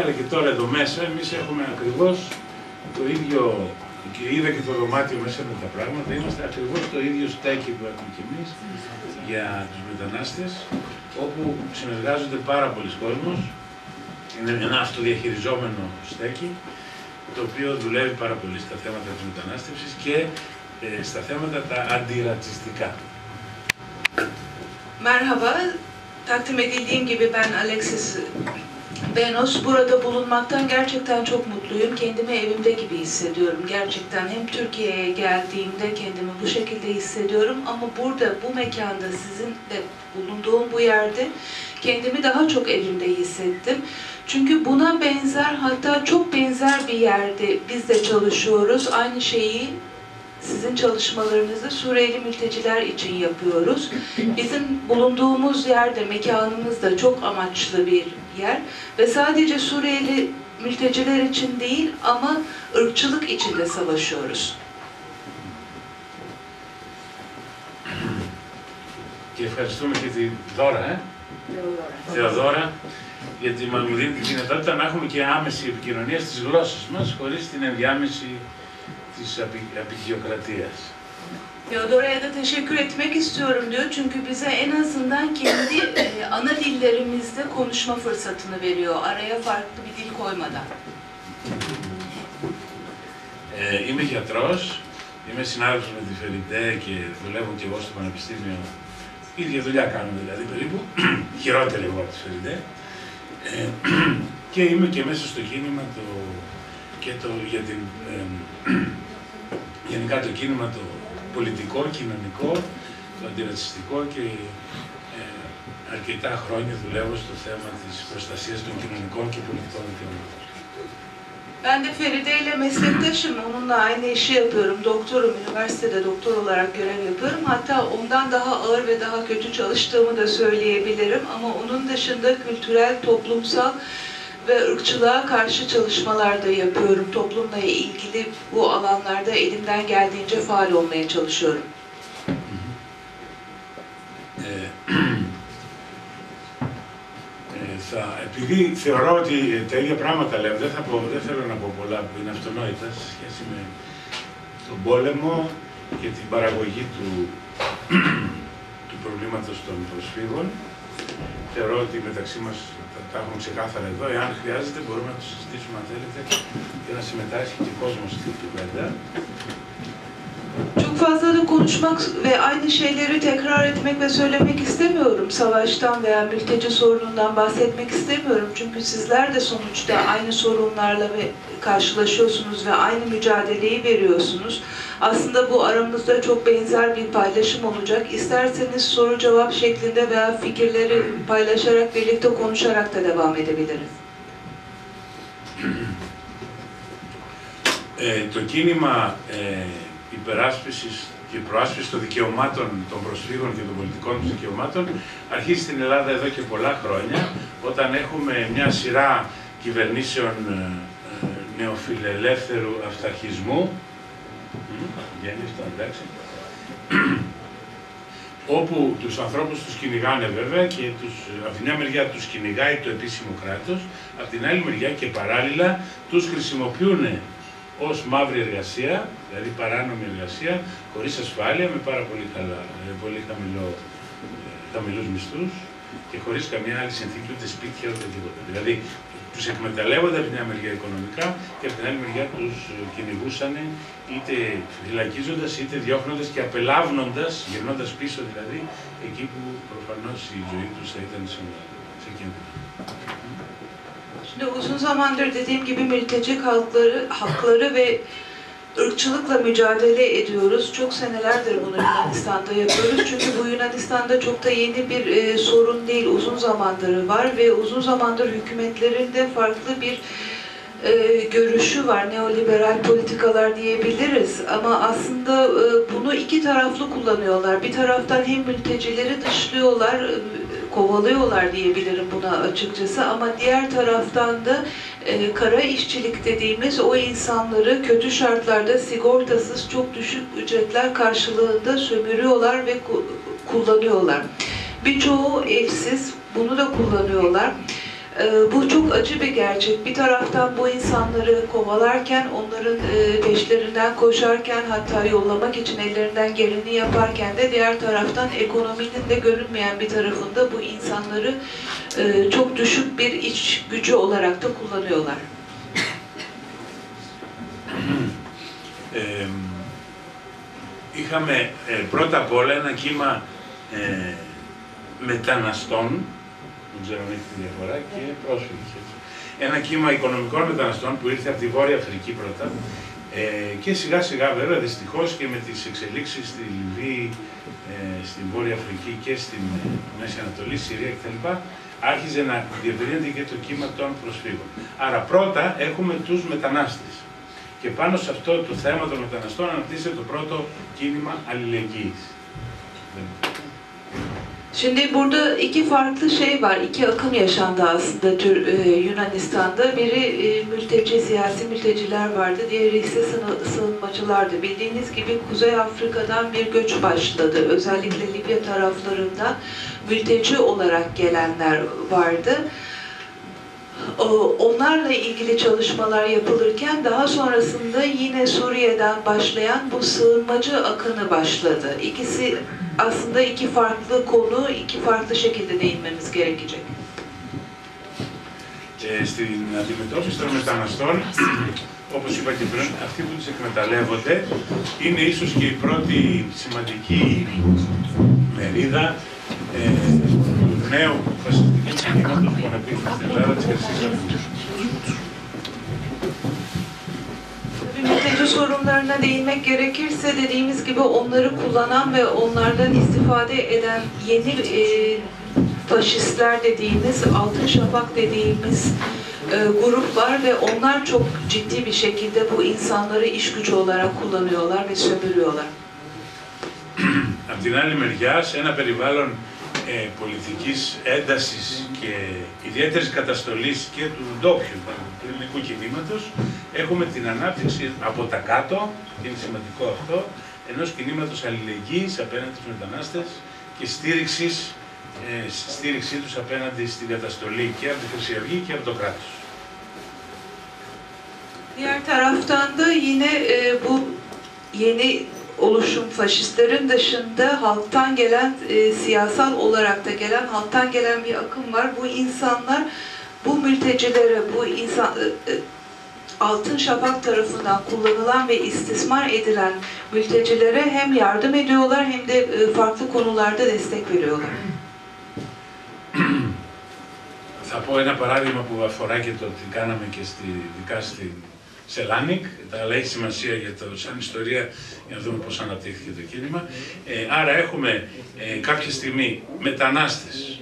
Αλλά και τώρα εδώ μέσα εμείς έχουμε ακριβώς το ίδιο, και είδα και το δωμάτιο μέσα με τα πράγματα, είμαστε ακριβώς το ίδιο στέκι που έχουμε και εμείς για τους μετανάστες, όπου συνεργάζονται πάρα πολλοί κόσμος. Είναι ένα αυτοδιαχειριζόμενο στέκι, το οποίο δουλεύει πάρα πολύ στα θέματα της μετανάστευσης και στα θέματα τα αντιρατσιστικά. Merhaba, takdim edildiğim gibi ben Alexis Benos. Burada bulunmaktan gerçekten çok mutluyum. Kendimi evimde gibi hissediyorum. Gerçekten hem Türkiye'ye geldiğimde kendimi bu şekilde hissediyorum ama burada, bu mekanda, sizin de bulunduğum bu yerde kendimi daha çok evimde hissettim. Çünkü buna benzer, hatta çok benzer bir yerde biz de çalışıyoruz. Aynı şeyi sizin çalışmalarınızı Suriyeli mülteciler için yapıyoruz. Bizim bulunduğumuz yerde, mekanımız da çok amaçlı bir yer ve sadece Suriyeli mülteciler için değil ama ırkçılık için de savaşıyoruz. Και ευχαριστούμε και τη Δώρα, Θεοδώρα, γιατί μου δίνει τη δυνατότητα να έχουμε και άμεση επικοινωνία στις γλώσσες μας, χωρίς την ενδιάμεση της απεικιοκρατίας. Theodora'ya da teşekkür etmek istiyorum diyor. Çünkü bize en azından kendi ana dillerimizde konuşma fırsatını veriyor. Araya farklı bir dil koymadan. Είμαι γιατρός, είμαι συνάδελφος με τη Φεριτέ και δουλεύω και εγώ στο Πανεπιστήμιο. Ίδια δουλειά κάνουμε δηλαδή περίπου, χειρότερη εγώ από τη Φεριτέ. Και είμαι και μέσα στο κίνημα γενικά το κίνημα το πολιτικό, κοινωνικό, το αντιρατσιστικό και αρκετά χρόνια δουλεύω στο θέμα της προστασίας των κοινωνικών και πολιτικών δικαιωμάτων. Ben de Feride ile meslektaşım. Onunla aynı işi yapıyorum. Doktorum, üniversitede doktor olarak görev yapıyorum. Hatta ondan daha ağır ve daha kötü çalıştığımı da söyleyebilirim. Ama onun dışında kültürel, toplumsal ve ırkçılığa karşı çalışmalar da yapıyorum. Toplumla ilgili bu alanlarda elimden geldiğince faal olmaya çalışıyorum. Επειδή θεωρώ ότι τα ίδια πράγματα λέω, δεν θέλω να πω πολλά που είναι αυτονόητα σε σχέση με τον πόλεμο και την παραγωγή του προβλήματος των προσφύγων. Θεωρώ ότι μεταξύ μας τα έχουμε ξεκάθαρα εδώ. Εάν χρειάζεται μπορούμε να το συζητήσουμε αν θέλετε και να συμμετάσχει και κόσμος στην κουβέντα. Çok fazla da konuşmak ve aynı şeyleri tekrar etmek ve söylemek istemiyorum. Savaştan veya mülteci sorunundan bahsetmek istemiyorum. Çünkü sizler de sonuçta aynı sorunlarla karşılaşıyorsunuz ve aynı mücadeleyi veriyorsunuz. Aslında bu aramızda çok benzer bir paylaşım olacak. İsterseniz soru cevap şeklinde veya fikirleri paylaşarak, birlikte konuşarak da devam edebiliriz. Το κίνημα υπεράσπισης και προάσπισης των δικαιωμάτων των προσφύγων και των πολιτικών τους δικαιωμάτων αρχίζει στην Ελλάδα εδώ και πολλά χρόνια, όταν έχουμε μια σειρά κυβερνήσεων νεοφιλελεύθερου αυταρχισμού, όπου τους ανθρώπους τους κυνηγάνε βέβαια και από την μια μεριά τους κυνηγάει το επίσημο κράτος, από την άλλη μεριά και παράλληλα τους χρησιμοποιούν ως μαύρη εργασία, δηλαδή παράνομη εργασία, χωρίς ασφάλεια, με πάρα πολύ χαμηλούς μισθούς και χωρίς καμία άλλη συνθήκη, ούτε σπίτια, ούτε τίποτα. Δηλαδή, τους εκμεταλλεύονται από την μια μεριά οικονομικά και από την άλλη μεριά τους κυνηγούσαν είτε φυλακίζοντας, είτε διώχνοντας και απελάβνοντας, γυρνώντας πίσω δηλαδή, εκεί που προφανώς η ζωή τους θα ήταν σε κίνδυνο. Şimdi uzun zamandır dediğim gibi mülteci hakları ve ırkçılıkla mücadele ediyoruz. Çok senelerdir bunu Yunanistan'da yapıyoruz. Çünkü bu Yunanistan'da çok da yeni bir sorun değil. Uzun zamandır var ve uzun zamandır hükümetlerin de farklı bir görüşü var. Neoliberal politikalar diyebiliriz. Ama aslında bunu iki taraflı kullanıyorlar. Bir taraftan hem mültecileri dışlıyorlar, kovalıyorlar diyebilirim buna açıkçası, ama diğer taraftan da kara işçilik dediğimiz o insanları kötü şartlarda sigortasız çok düşük ücretler karşılığında sömürüyorlar ve kullanıyorlar. Birçoğu evsiz, bunu da kullanıyorlar. Bu çok acı bir gerçek. Bir taraftan bu insanları kovalarken, onların peşlerinden koşarken, hatta yollamak için ellerinden geleni yaparken de diğer taraftan ekonominin de görünmeyen bir tarafında bu insanları çok düşük bir iç gücü olarak da kullanıyorlar. Είχαμε πρώτα απ' όλα ένα κύμα μεταναστών, δεν ξέρω αν έχει τη διαφορά, και πρόσφυγες. Ένα κύμα οικονομικών μεταναστών που ήρθε από τη Βόρεια Αφρική πρώτα και σιγά σιγά βέβαια δυστυχώς και με τις εξελίξεις στη Λιβύη, στην Βόρεια Αφρική και στην Μέση Ανατολή, Συρία κτλ. Άρχιζε να διευρύνεται και το κύμα των προσφύγων. Άρα πρώτα έχουμε τους μετανάστες. Και πάνω σε αυτό το θέμα των μεταναστών αναπτύσσεται το πρώτο kínima αλληλεγγύης. Şimdi burada iki farklı şey var, iki akım yaşandı aslında Yunanistan'da. Biri mülteci, siyasi mülteciler vardı, diğeri ise sığınmacılardı. Bildiğiniz gibi Kuzey Afrika'dan bir göç başladı. Özellikle Libya taraflarında mülteci olarak gelenler vardı. Onlarla ilgili çalışmalar yapılırken daha sonrasında yine Suriye'den başlayan bu sığınmacı akını başladı. İkisi aslında iki farklı konu, iki farklı şekilde değinmemiz gerekecek. Στην αντιμετώπιση των μεταναστών, όπως είπα και πριν, αυτοί που τους εκμεταλλεύονται είναι ίσως και η πρώτη σημαντική μερίδα του νέου φασιστικού κινήματος που αναπτύχθηκε στην Ελλάδα της Χρυσής Αυγής. Mülteci sorunlarına değinmek gerekirse dediğimiz gibi onları kullanan ve onlardan istifade eden yeni faşistler dediğimiz, Altın Şafak dediğimiz grup var ve onlar çok ciddi bir şekilde bu insanları iş gücü olarak kullanıyorlar ve sömürüyorlar. Απ' την άλλη μεριά, σε ένα περιβάλλον πολιτικής έντασης και ιδιαίτερης καταστολής και του ντόπιου, του ελληνικού κινήματος, έχουμε την ανάπτυξη από τα κάτω, και είναι σημαντικό αυτό, ενός κινήματος αλληλεγγύης απέναντι στους μετανάστες και στήριξή τους απέναντι στην καταστολή και από τη Χρυσή Αυγή και από το κράτος. Diğer taraftan da yine bu yeni oluşum faşistlerin dışında halktan gelen, siyasal olarak da gelen, halktan gelen bir akım var. Bu insanlar, bu mültecilere, bu Altın Şafak tarafından kullanılan ve istismar edilen mültecilere hem yardım ediyorlar hem de farklı konularda destek veriyorlar. Θα πω ένα παράδειγμα που αφορά και το τι κάναμε και ειδικά στην Σελάνικ, αλλά έχει σημασία για το σαν ιστορία για να δούμε πώς αναπτύχθηκε το κίνημα. Άρα έχουμε κάποια στιγμή μετανάστες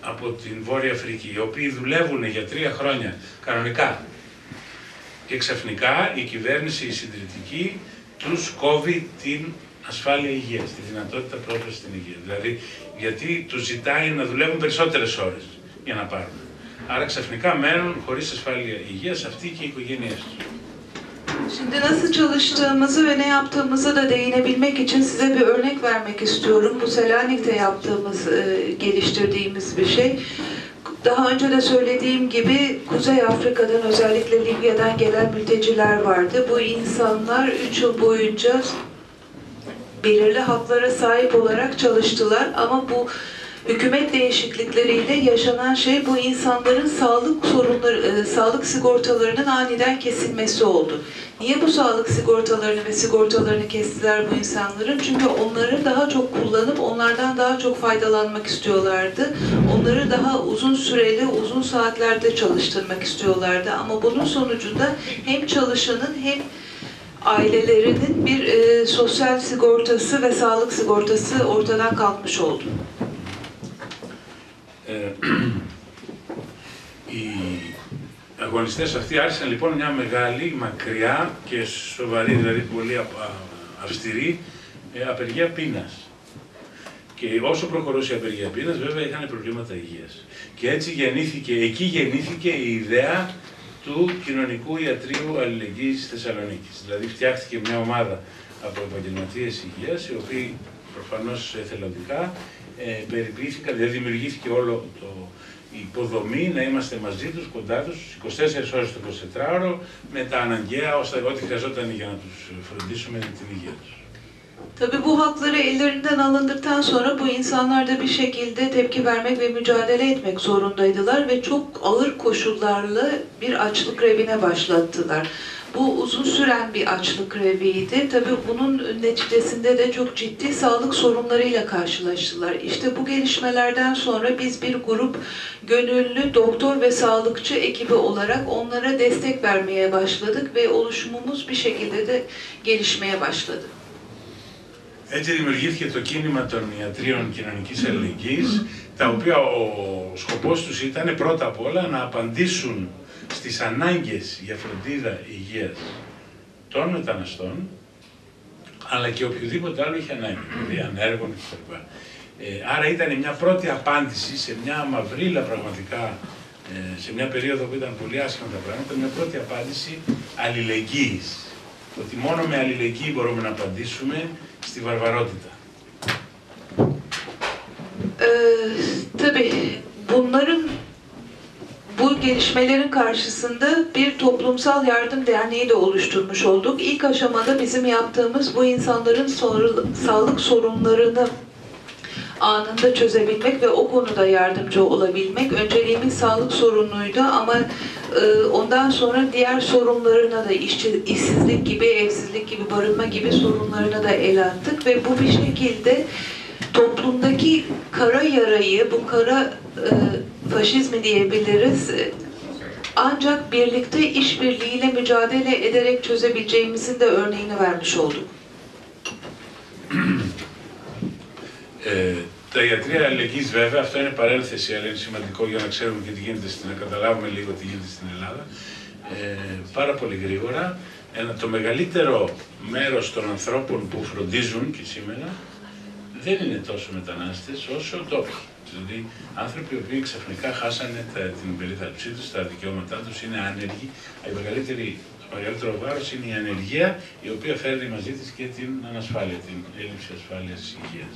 από την Βόρεια Αφρική, οι οποίοι δουλεύουν για 3 χρόνια κανονικά και ξαφνικά η κυβέρνηση, η συντηρητική, τους κόβει την ασφάλεια υγείας, τη δυνατότητα πρόσβασης στην υγεία. Δηλαδή, γιατί τους ζητάει να δουλεύουν περισσότερες ώρες για να πάρουν. Άρα ξαφνικά μένουν χωρίς ασφάλεια υγείας αυτοί και οι οικογένειές τους. Şimdi nasıl çalıştığımızı ve ne yaptığımızı da değinebilmek için size bir örnek vermek istiyorum. Bu Selanik'te yaptığımız, geliştirdiğimiz bir şey. Daha önce de söylediğim gibi Kuzey Afrika'dan, özellikle Libya'dan gelen mülteciler vardı. Bu insanlar 3 yıl boyunca belirli haklara sahip olarak çalıştılar ama bu hükümet değişiklikleriyle yaşanan şey bu insanların sağlık sorunları, sağlık sigortalarının aniden kesilmesi oldu. Niye bu sağlık sigortalarını ve sigortalarını kestiler bu insanların? Çünkü onları daha çok kullanıp onlardan daha çok faydalanmak istiyorlardı. Onları daha uzun süreli, uzun saatlerde çalıştırmak istiyorlardı. Ama bunun sonucunda hem çalışanın hem ailelerinin bir sosyal sigortası ve sağlık sigortası ortadan kalkmış oldu. Οι αγωνιστές αυτοί άρχισαν λοιπόν μια μεγάλη, μακριά και σοβαρή, δηλαδή πολύ αυστηρή απεργία πείνας. Και όσο προχωρούσε η απεργία πείνας, βέβαια είχαν προβλήματα υγείας. Και έτσι εκεί γεννήθηκε η ιδέα του κοινωνικού ιατρείου αλληλεγγύης της Θεσσαλονίκης. Δηλαδή φτιάχτηκε μια ομάδα από επαγγελματίες υγείας, οι οποίοι προφανώς εθελοντικά περιποιήθηκαν, δηλαδή δημιουργήθηκε όλο υποδομή, να είμαστε μαζί τους, κοντά τους, 24 ώρες το 24ωρο, με τα αναγκαία, ό,τι χρειαζόταν για να τους fırındήσουμε την υγεία τους. Tabii bu hakları ellerinden alındıktan sonra bu insanlar da bir şekilde tepki vermek ve mücadele etmek zorundaydılar ve çok ağır koşullarla bir açlık grevine başlattılar. Bu uzun süren bir açlık greviydi. Tabii bunun neticesinde de çok ciddi sağlık sorunlarıyla karşılaştılar. İşte bu gelişmelerden sonra biz bir grup gönüllü doktor ve sağlıkçı ekibi olarak onlara destek vermeye başladık ve oluşumumuz bir şekilde de gelişmeye başladı. Έτσι δημιουργήθηκε το κίνημα των ιατρίων κοινωνικής αλληλεγγύης, τα οποία ο σκοπός τους ήταν πρώτα απ' όλα να απαντήσουν στις ανάγκες για φροντίδα υγείας των μεταναστών, αλλά και οποιοδήποτε άλλο είχε ανάγκη, δηλαδή ανέργων κτλ. Άρα ήταν μια πρώτη απάντηση σε μια μαυρίλα πραγματικά, σε μια περίοδο που ήταν πολύ άσχημα τα πράγματα, μια πρώτη απάντηση αλληλεγγύης. Ότι μόνο με αλληλεγγύη μπορούμε να απαντήσουμε στη βαρβαρότητα. Tabii bu gelişmelerin karşısında bir toplumsal yardım derneği de oluşturmuş olduk. İlk aşamada bizim yaptığımız bu insanların sağlık sorunlarını anında çözebilmek ve o konuda yardımcı olabilmek. Önceliğimiz sağlık sorunuydu ama ondan sonra diğer sorunlarına da işsizlik gibi, evsizlik gibi, barınma gibi sorunlarına da el attık ve bu bir şekilde toplumdaki kara yarayı, bu kara faşizmi diyebiliriz, ancak birlikte işbirliğiyle mücadele ederek çözebileceğimizin de örneğini vermiş olduk. Τα ιατρία αλληλεγγύης βέβαια, αυτό είναι παρένθεση, αλλά είναι σημαντικό για να ξέρουμε και τι γίνεται, να καταλάβουμε λίγο τι γίνεται στην Ελλάδα. Πάρα πολύ γρήγορα, το μεγαλύτερο μέρος των ανθρώπων που φροντίζουν και σήμερα δεν είναι τόσο μετανάστες όσο ντόπιοι. Δηλαδή άνθρωποι οι οποίοι ξαφνικά χάσανε την περίθαλψή τους, τα δικαιώματά τους, είναι άνεργοι. Το μεγαλύτερο βάρος είναι η ανεργία, η οποία φέρνει μαζί της και την ανασφάλεια, την έλλειψη ασφάλειας υγείας.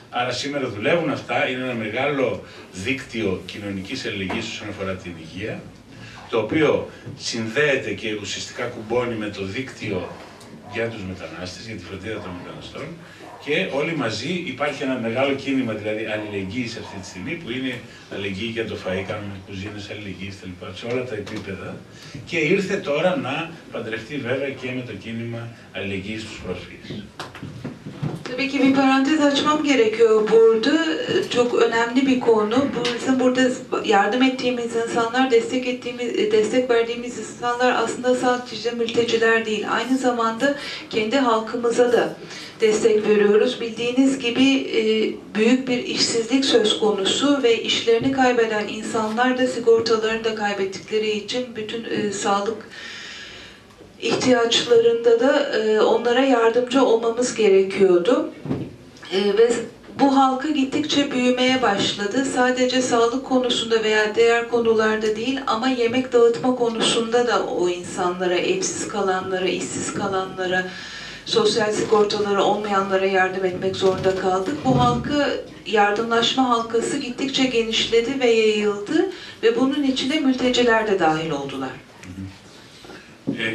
Άρα σήμερα δουλεύουν αυτά, είναι ένα μεγάλο δίκτυο κοινωνικής αλληλεγγύης όσον αφορά την υγεία, το οποίο συνδέεται και ουσιαστικά κουμπώνει με το δίκτυο για τους μετανάστες, για τη φροντίδα των μεταναστών, και όλοι μαζί υπάρχει ένα μεγάλο κίνημα, δηλαδή αλληλεγγύης αυτή τη στιγμή, που είναι αλληλεγγύη για το φαΐ, κάνουμε κουζίνες αλληλεγγύης σε όλα τα επίπεδα, και ήρθε τώρα να παντρευτεί βέβαια και με το κίνημα αλληλεγγύης στους πρόσφυγες. Tabii ki bir parantez açmam gerekiyor burada. Çok önemli bir konu. Bizim burada yardım ettiğimiz insanlar, destek verdiğimiz insanlar aslında sadece mülteciler değil. Aynı zamanda kendi halkımıza da destek veriyoruz. Bildiğiniz gibi büyük bir işsizlik söz konusu ve işlerini kaybeden insanlar da sigortalarını da kaybettikleri için bütün sağlık ihtiyaçlarında da onlara yardımcı olmamız gerekiyordu. Ve bu halka gittikçe büyümeye başladı. Sadece sağlık konusunda veya diğer konularda değil ama yemek dağıtma konusunda da o insanlara, evsiz kalanlara, işsiz kalanlara, sosyal sigortaları olmayanlara yardım etmek zorunda kaldık. Bu yardımlaşma halkası gittikçe genişledi ve yayıldı ve bunun içine mülteciler de dahil oldular.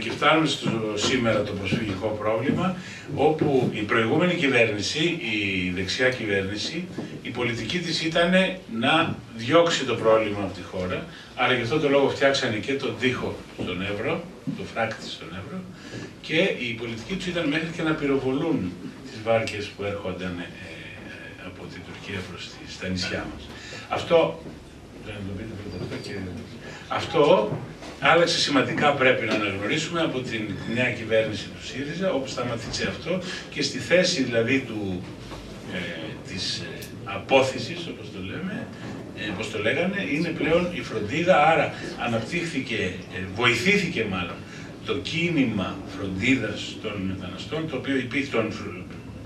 Και φτάνουμε στο σήμερα το προσφυγικό πρόβλημα, όπου η προηγούμενη κυβέρνηση, η δεξιά κυβέρνηση, η πολιτική της ήταν να διώξει το πρόβλημα από τη χώρα, άρα γι' αυτό το λόγο φτιάξανε και τον τοίχο στον Εύρο, το φράκτη στον Εύρο, και η πολιτική τους ήταν μέχρι και να πυροβολούν τις βάρκες που έρχονταν από την Τουρκία προς τα νησιά μας. Αυτό άλλαξε σημαντικά, πρέπει να αναγνωρίσουμε, από την νέα κυβέρνηση του ΣΥΡΙΖΑ, όπου σταματήσε αυτό και στη θέση δηλαδή της απόθυσης, όπως το λέγανε, είναι πλέον η φροντίδα, άρα αναπτύχθηκε, βοηθήθηκε μάλλον το κίνημα φροντίδας των μεταναστών, το οποίο υπήρχε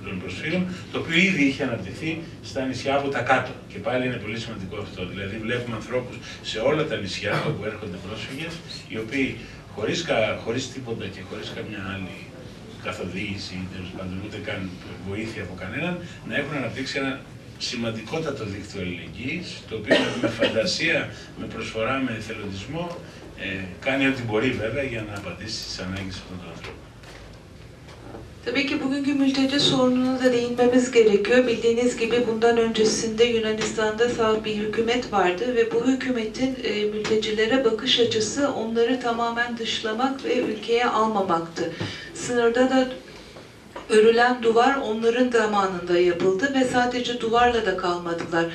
των προσφύγων, το οποίο ήδη είχε αναπτυχθεί στα νησιά από τα κάτω. Και πάλι είναι πολύ σημαντικό αυτό. Δηλαδή βλέπουμε ανθρώπους σε όλα τα νησιά όπου έρχονται πρόσφυγες, οι οποίοι χωρίς τίποτα και χωρίς καμιά άλλη καθοδήγηση, τέλος πάντων ούτε καν βοήθεια από κανέναν, να έχουν αναπτύξει ένα σημαντικότατο δίκτυο αλληλεγγύης, το οποίο με φαντασία, με προσφορά, με εθελοντισμό, κάνει ό,τι μπορεί βέβαια για να απαντήσει στις ανάγκες αυτών των ανθρώπων. Tabii ki bugünkü mülteci sorununa da değinmemiz gerekiyor. Bildiğiniz gibi bundan öncesinde Yunanistan'da sağ bir hükümet vardı ve bu hükümetin mültecilere bakış açısı onları tamamen dışlamak ve ülkeye almamaktı. Sınırda da örülen duvar onların zamanında yapıldı ve sadece duvarla da kalmadılar.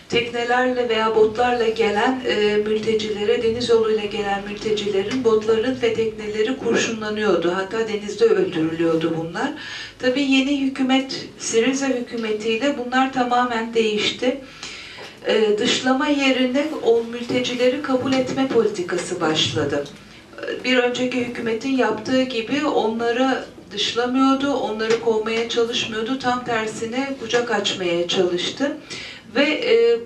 Teknelerle veya botlarla gelen mültecilere, deniz yoluyla gelen mültecilerin botların ve tekneleri kurşunlanıyordu. Hatta denizde öldürülüyordu bunlar. Tabii yeni hükümet, Syriza hükümetiyle bunlar tamamen değişti. Dışlama yerine o mültecileri kabul etme politikası başladı. Bir önceki hükümetin yaptığı gibi onları dışlamıyordu, onları kovmaya çalışmıyordu. Tam tersine kucak açmaya çalıştı. Ve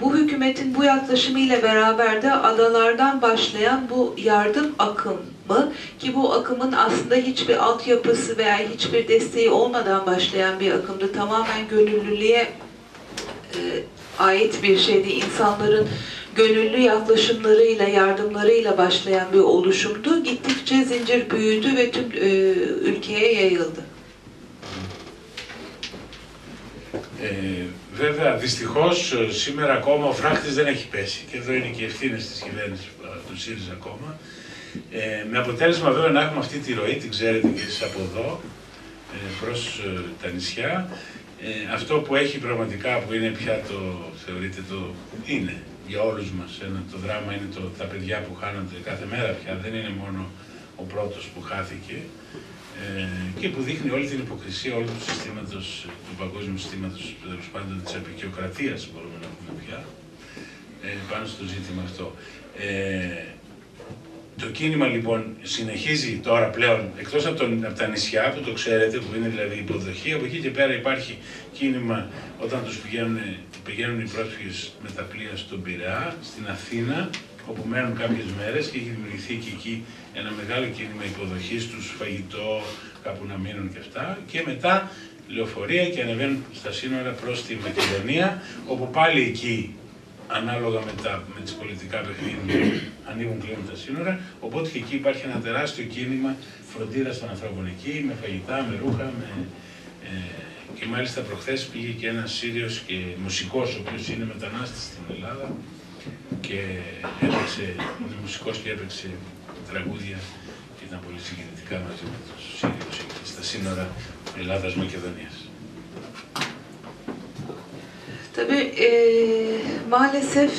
bu hükümetin bu yaklaşımıyla beraber de adalardan başlayan bu yardım akımı, ki bu akımın aslında hiçbir altyapısı veya hiçbir desteği olmadan başlayan bir akımdı. Tamamen gönüllülüğe ait bir şeydi. İnsanların gönüllü yaklaşımlarıyla, yardımlarıyla başlayan bir oluşumdu. Gittikçe zincir büyüdü ve tüm ülkeye yayıldı. Βέβαια, δυστυχώς σήμερα ακόμα ο φράχτης δεν έχει πέσει και εδώ είναι και οι ευθύνες της κυβέρνησης του ΣΥΡΙΖΑ ακόμα. Με αποτέλεσμα βέβαια να έχουμε αυτή τη ροή, την ξέρετε και εσείς από εδώ, προς τα νησιά. Αυτό που έχει πραγματικά, που είναι πια το, θεωρείτε είναι για όλους μας, το δράμα είναι τα παιδιά που χάνονται κάθε μέρα πια, δεν είναι μόνο ο πρώτος που χάθηκε. Και που δείχνει όλη την υποκρισία όλου του συστήματος, του παγκόσμιου συστήματος, τέλος πάντων της απεικιοκρατίας, μπορούμε να πούμε πια, πάνω στο ζήτημα αυτό. Το κίνημα λοιπόν συνεχίζει τώρα πλέον, εκτός από τα νησιά που το ξέρετε, που είναι δηλαδή υποδοχή, από εκεί και πέρα υπάρχει κίνημα όταν πηγαίνουν οι πρόσφυγες με τα πλοία στον Πειραιά, στην Αθήνα, όπου μένουν κάποιες μέρες και έχει δημιουργηθεί και εκεί ένα μεγάλο κίνημα υποδοχής τους, φαγητό, κάπου να μείνουν και αυτά, και μετά λεωφορεία και ανεβαίνουν στα σύνορα προς τη Μακεδονία, όπου πάλι εκεί, ανάλογα με τις πολιτικά παιχνίδια, ανοίγουν πλέον τα σύνορα, οπότε και εκεί υπάρχει ένα τεράστιο κίνημα φροντίδας των ανθρώπων εκεί, με φαγητά, με ρούχα, και μάλιστα προχθές πήγε και ένας Σύριος και μουσικός, ο οποίος είναι μετανάστης στην Ελλάδα, και είναι μουσικός και έπαιξε τραγούδια και ήταν πολύ συγκινητικά μαζί με τους Σύριους στα σύνορα Ελλάδας-Μακεδονίας. Tabii maalesef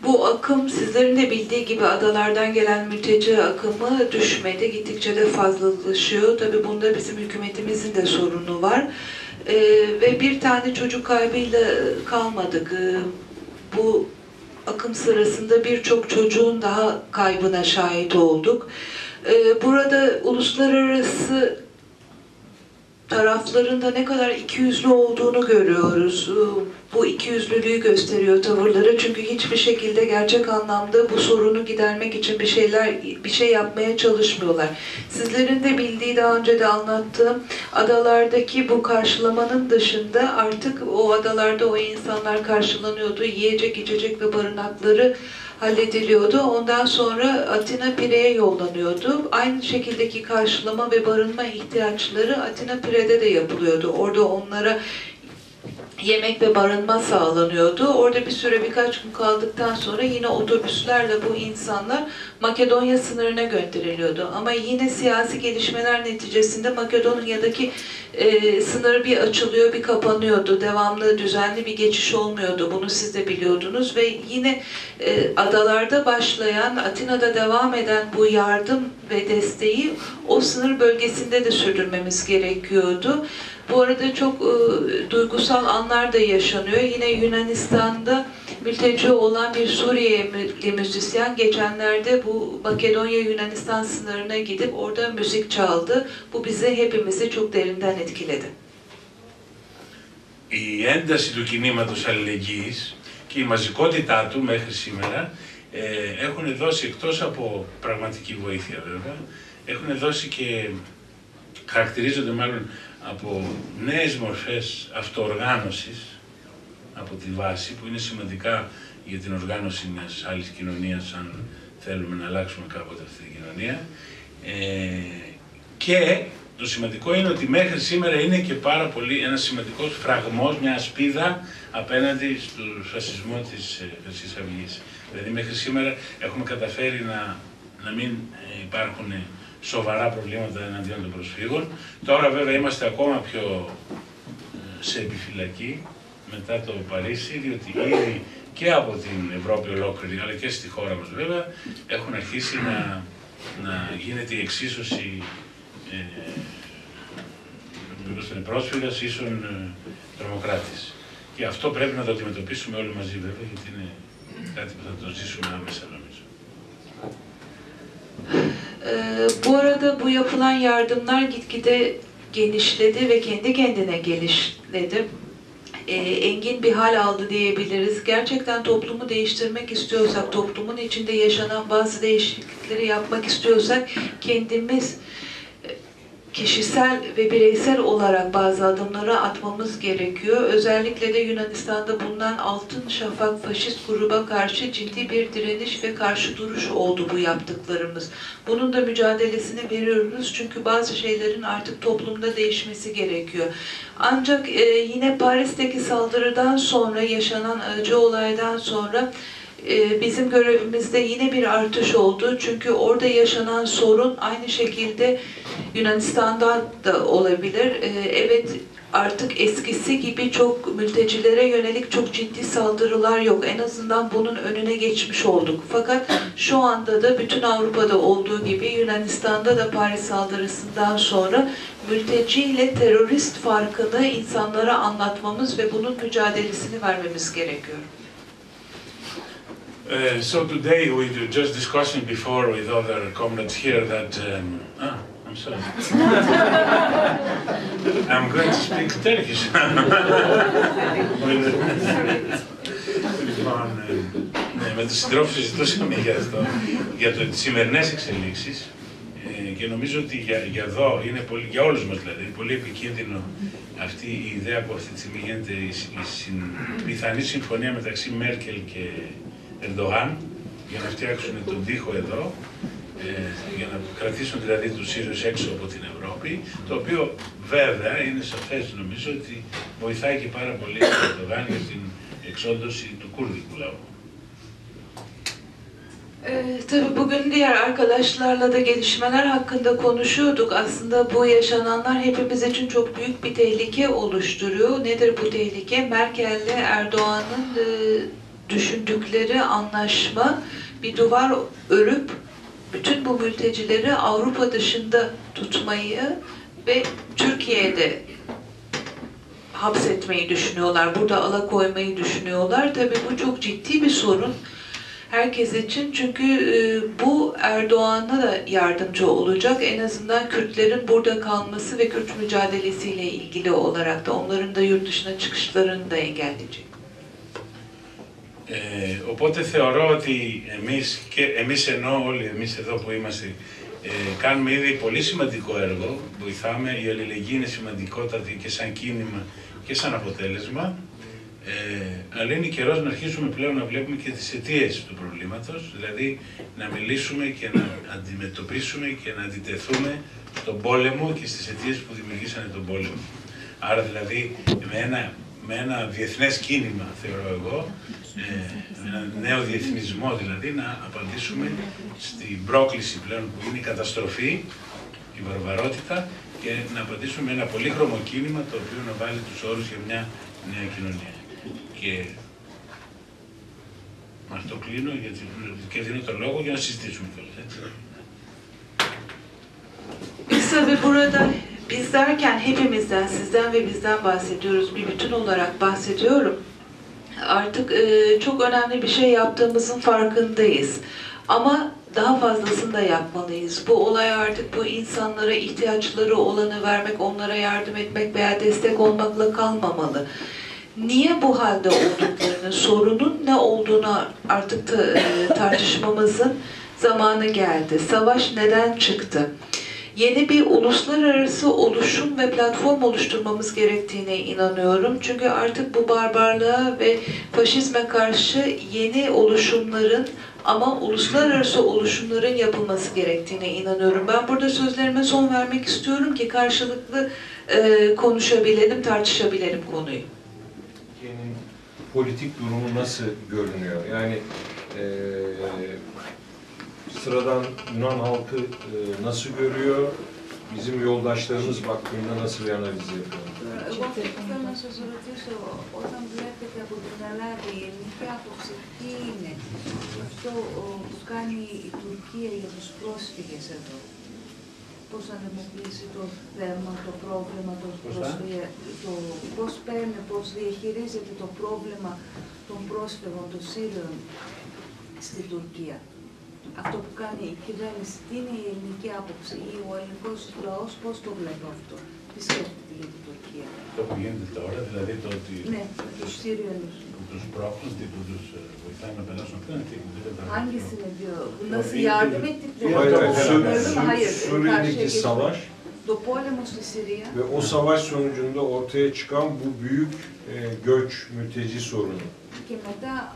bu akım sizlerin de bildiği gibi adalardan gelen mülteci akımı düşmedi, gittikçe de fazlalaşıyor. Tabii bunda bizim hükümetimizin de sorunu var ve bir tane çocuk kaybıyla kalmadık. Bu akım sırasında birçok çocuğun daha kaybına şahit olduk. Burada uluslararası taraflarında ne kadar ikiyüzlü olduğunu görüyoruz. Bu ikiyüzlülüğü gösteriyor tavırları. Çünkü hiçbir şekilde gerçek anlamda bu sorunu gidermek için bir şey yapmaya çalışmıyorlar. Sizlerin de bildiği, daha önce de anlattığım adalardaki bu karşılamanın dışında artık o adalarda o insanlar karşılanıyordu. Yiyecek, içecek ve barınakları hallediliyordu. Ondan sonra Atina Pire'ye yollanıyordu. Aynı şekildeki karşılama ve barınma ihtiyaçları Atina Pire'de de yapılıyordu. Orada onlara yemek ve barınma sağlanıyordu. Orada bir süre, birkaç gün kaldıktan sonra yine otobüslerle bu insanlar Makedonya sınırına gönderiliyordu. Ama yine siyasi gelişmeler neticesinde Makedonya'daki sınır bir açılıyor, bir kapanıyordu. Devamlı, düzenli bir geçiş olmuyordu. Bunu siz de biliyordunuz ve yine adalarda başlayan, Atina'da devam eden bu yardım ve desteği o sınır bölgesinde de sürdürmemiz gerekiyordu. Bu arada çok duygusal anlar da yaşanıyor. Yine Yunanistan'da mülteci olan bir Suriyeli müzisyen geçenlerde bu Makedonya-Yunanistan sınırına gidip orada müzik çaldı. Bu bizi, hepimizi çok derinden etkiledi. Η ένταση του κινήματος αλληλεγγύης και η μαζικότητά του μέχρι σήμερα έχουν δώσει, εκτός από πραγματική βοήθεια βέβαια, έχουν δώσει και χαρακτηρίζονται μάλλον από νέες μορφές αυτοοργάνωσης από τη βάση, που είναι σημαντικά για την οργάνωση μιας άλλης κοινωνίας, αν θέλουμε να αλλάξουμε κάποτε αυτή την κοινωνία. Και το σημαντικό είναι ότι μέχρι σήμερα είναι και πάρα πολύ ένας σημαντικός φραγμός, μια ασπίδα απέναντι στον φασισμό της Χρυσής Αυγής. Δηλαδή μέχρι σήμερα έχουμε καταφέρει να μην υπάρχουν σοβαρά προβλήματα εναντίον των προσφύγων. Τώρα βέβαια είμαστε ακόμα πιο σε επιφυλακή μετά το Παρίσι, διότι ήδη και από την Ευρώπη ολόκληρη, αλλά και στη χώρα μας βέβαια, έχουν αρχίσει να γίνεται η εξίσωση πρόσφυγας ίσον τρομοκράτης. Και αυτό πρέπει να το αντιμετωπίσουμε όλοι μαζί βέβαια, γιατί είναι κάτι που θα το ζήσουμε άμεσα νομίζω. Bu arada bu yapılan yardımlar gitgide genişledi ve kendi kendine genişledi. Engin bir hal aldı diyebiliriz. Gerçekten toplumu değiştirmek istiyorsak, toplumun içinde yaşanan bazı değişiklikleri yapmak istiyorsak kendimiz kişisel ve bireysel olarak bazı adımları atmamız gerekiyor. Özellikle de Yunanistan'da bulunan Altın Şafak faşist gruba karşı ciddi bir direniş ve karşı duruş oldu bu yaptıklarımız. Bunun da mücadelesini veriyoruz çünkü bazı şeylerin artık toplumda değişmesi gerekiyor. Ancak yine Paris'teki saldırıdan sonra, yaşanan acı olaydan sonra bizim görevimizde yine bir artış oldu. Çünkü orada yaşanan sorun aynı şekilde Yunanistan'da da olabilir. Evet, artık eskisi gibi çok mültecilere yönelik çok ciddi saldırılar yok. En azından bunun önüne geçmiş olduk. Fakat şu anda da bütün Avrupa'da olduğu gibi Yunanistan'da da Paris saldırısından sonra mülteci ile terörist farkını insanlara anlatmamız ve bunun mücadelesini vermemiz gerekiyor. So today we were just discussing before with other comrades here that I'm sorry. I'm going to speak Turkish. Με τους συντρόφους συζητούσαμε για αυτό, για τις σημερινές εξελίξεις και νομίζω ότι για εδώ, είναι πολύ, για όλους μας δηλαδή, είναι πολύ επικίνδυνο αυτή η ιδέα που αυτή τη στιγμή γίνεται η πιθανή συμφωνία μεταξύ Μέρκελ και Ερντογάν για να φτιάξουν τον τοίχο εδώ, για να κρατήσουν δηλαδή τους Σύριους έξω από την Ευρώπη, το οποίο βέβαια είναι σαφές νομίζω ότι βοηθάει και πάρα πολύ τον Ερντογάν για την εξόντωση του κουρδικού λαού. Tabii bugün diğer arkadaşlarla da gelişmeler hakkında konuşuyorduk. Aslında bu yaşananlar hepimiz için çok büyük bir tehlike oluşturuyor. Nedir bu tehlike? Merkel'le Erdoğan'ın düşündükleri anlaşma bir duvar örüp bütün bu mültecileri Avrupa dışında tutmayı ve Türkiye'de hapsetmeyi düşünüyorlar. Burada alakoymayı düşünüyorlar. Tabii bu çok ciddi bir sorun herkes için. Çünkü bu Erdoğan'a da yardımcı olacak. En azından Kürtlerin burada kalması ve Kürt mücadelesiyle ilgili olarak da onların da yurt dışına çıkışlarını da engelleyecek. Οπότε θεωρώ ότι εμείς ενώ όλοι εμείς εδώ που είμαστε κάνουμε ήδη πολύ σημαντικό έργο, βοηθάμε, η αλληλεγγύη είναι σημαντικότατη και σαν κίνημα και σαν αποτέλεσμα, αλλά είναι καιρός να αρχίσουμε πλέον να βλέπουμε και τις αιτίες του προβλήματος, δηλαδή να μιλήσουμε και να αντιμετωπίσουμε και να αντιτεθούμε στον πόλεμο και στις αιτίες που δημιουργήσανε τον πόλεμο. Άρα δηλαδή με ένα διεθνές κίνημα, θεωρώ εγώ, ένα νέο διεθνισμό δηλαδή, να απαντήσουμε στην πρόκληση πλέον που είναι η καταστροφή, η βαρβαρότητα και να απαντήσουμε με ένα πολύχρωμο κίνημα το οποίο να βάλει τους όρους για μια νέα κοινωνία. Και με αυτό κλείνω και δίνω το λόγο για να συζητήσουμε κιόλας. Biz tabii burada biz derken hepimizden, sizden ve bizden bahsediyoruz. Bir bütün olarak bahsediyorum. Artık çok önemli bir şey yaptığımızın farkındayız. Ama daha fazlasını da yapmalıyız. Bu olay artık bu insanlara ihtiyaçları olanı vermek, onlara yardım etmek veya destek olmakla kalmamalı. Niye bu halde olduklarını, sorunun ne olduğunu artık tartışmamızın zamanı geldi. Savaş neden çıktı? yeni bir uluslararası oluşum ve platform oluşturmamız gerektiğine inanıyorum. Çünkü artık bu barbarlığa ve faşizme karşı yeni oluşumların ama uluslararası oluşumların yapılması gerektiğine inanıyorum. Ben burada sözlerime son vermek istiyorum ki karşılıklı konuşabilelim, tartışabilelim konuyu. Türkiye'nin politik durumu nasıl görünüyor? Yani sıradan Yunan halkı nasıl görüyor? Bizim yoldaşlarımız baktığında nasıl bir analiz yapıyor? Εγώ θέλω να σας ρωτήσω, όταν βλέπετε από την Ελλάδα η ελληνική άποψη, τι είναι αυτό που κάνει η Τουρκία για τους πρόσφυγες εδώ? Πώς θα αντιμετωπίσει το θέμα, το πρόβλημα, πώς παίρνει, πώς διαχειρίζεται το πρόβλημα των πρόσφυγων, των Σύριων στην Τουρκία? Αυτό που κάνει η κυβέρνηση, τι είναι η ελληνική άποψη ή ο ελληνικός λαός, πώς το βλέπει αυτό? Τι σκέφτεται για την Τουρκία? Το που γίνεται τώρα, δηλαδή το ότι Ναι, με τους Σύριους. τους πρόχνουν, που τους βοηθάνε να περάσουν αυτά, Hangisini diyor? Nasıl yardım ettikleri? Suriye'deki savaş Το πόλεμο στη Συρία ve o savaş sonucunda ortaya çıkan bu büyük göç, mülteci sorunu. και μετά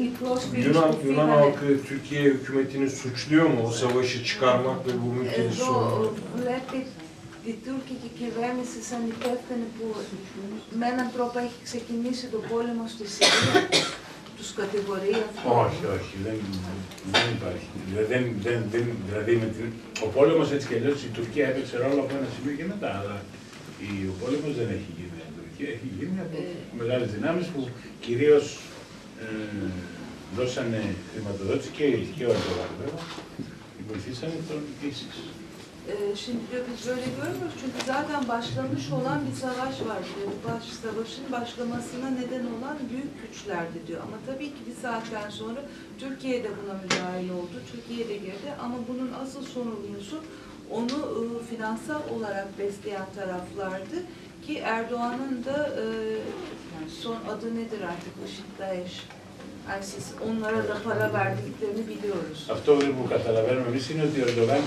οι πρόσφυγες Yunan halkı Türkiye hükümetini suçluyor mu o savaşı çıkarmak ve bu mülteci sorunu? Εδώ βλέπει η τουρκική κυβέρνηση σαν υπεύθυνη που με έναν τρόπο έχει ξεκινήσει το πόλεμο στη Συρία. Τους κατηγορεί αυτό? Όχι, όχι, δεν υπάρχει. Δηλαδή, ο πόλεμος έτσι κι αλλιώς η Τουρκία έπαιξε ρόλο από ένα σημείο και μετά, αλλά ο πόλεμος δεν έχει γίνει από την Τουρκία, έχει γίνει από μεγάλες δυνάμεις που κυρίως δώσανε χρηματοδότηση και ο Ερντογάν βέβαια, βοηθήσανε τον ISIS. Şimdi diyor biz böyle görmüyoruz çünkü zaten başlamış olan bir savaş var diyor. Savaşın başlamasına neden olan büyük güçlerdi diyor. Ama tabii ki bir saatten sonra Türkiye de buna müdahil oldu. Türkiye de girdi ama bunun asıl sorumlusu onu finansal olarak besleyen taraflardı. Ki Erdoğan'ın da son adı nedir artık? IŞİD, DAEŞ. ISIS, onlara da para verdiklerini biliyoruz. Αυτό που καταλαβαίνουμε εμείς είναι ότι ο Ερντογάν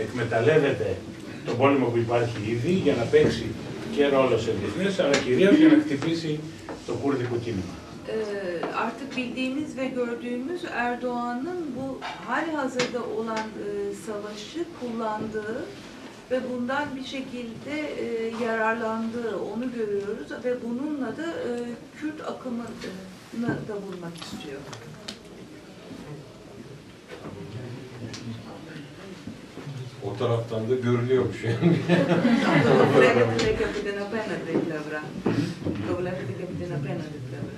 εκμεταλλεύεται τον πόλεμο που υπάρχει ήδη για να παίξει και ρόλο σε διεθνές, αλλά κυρίως για να χτυπήσει το κουρδικό κίνημα. Artık bildiğimiz ve gördüğümüz Erdoğan'ın bu hali hazırda olan savaşı kullandığı ve bundan bir şekilde yararlandığı onu görüyoruz ve bununla da Kürt akımını da vurmak istiyor. O taraftan da görülüyormuş yani. Το βλέπετε και από την απέναντι πλευρά. Το βλέπετε και από την απέναντι πλευρά.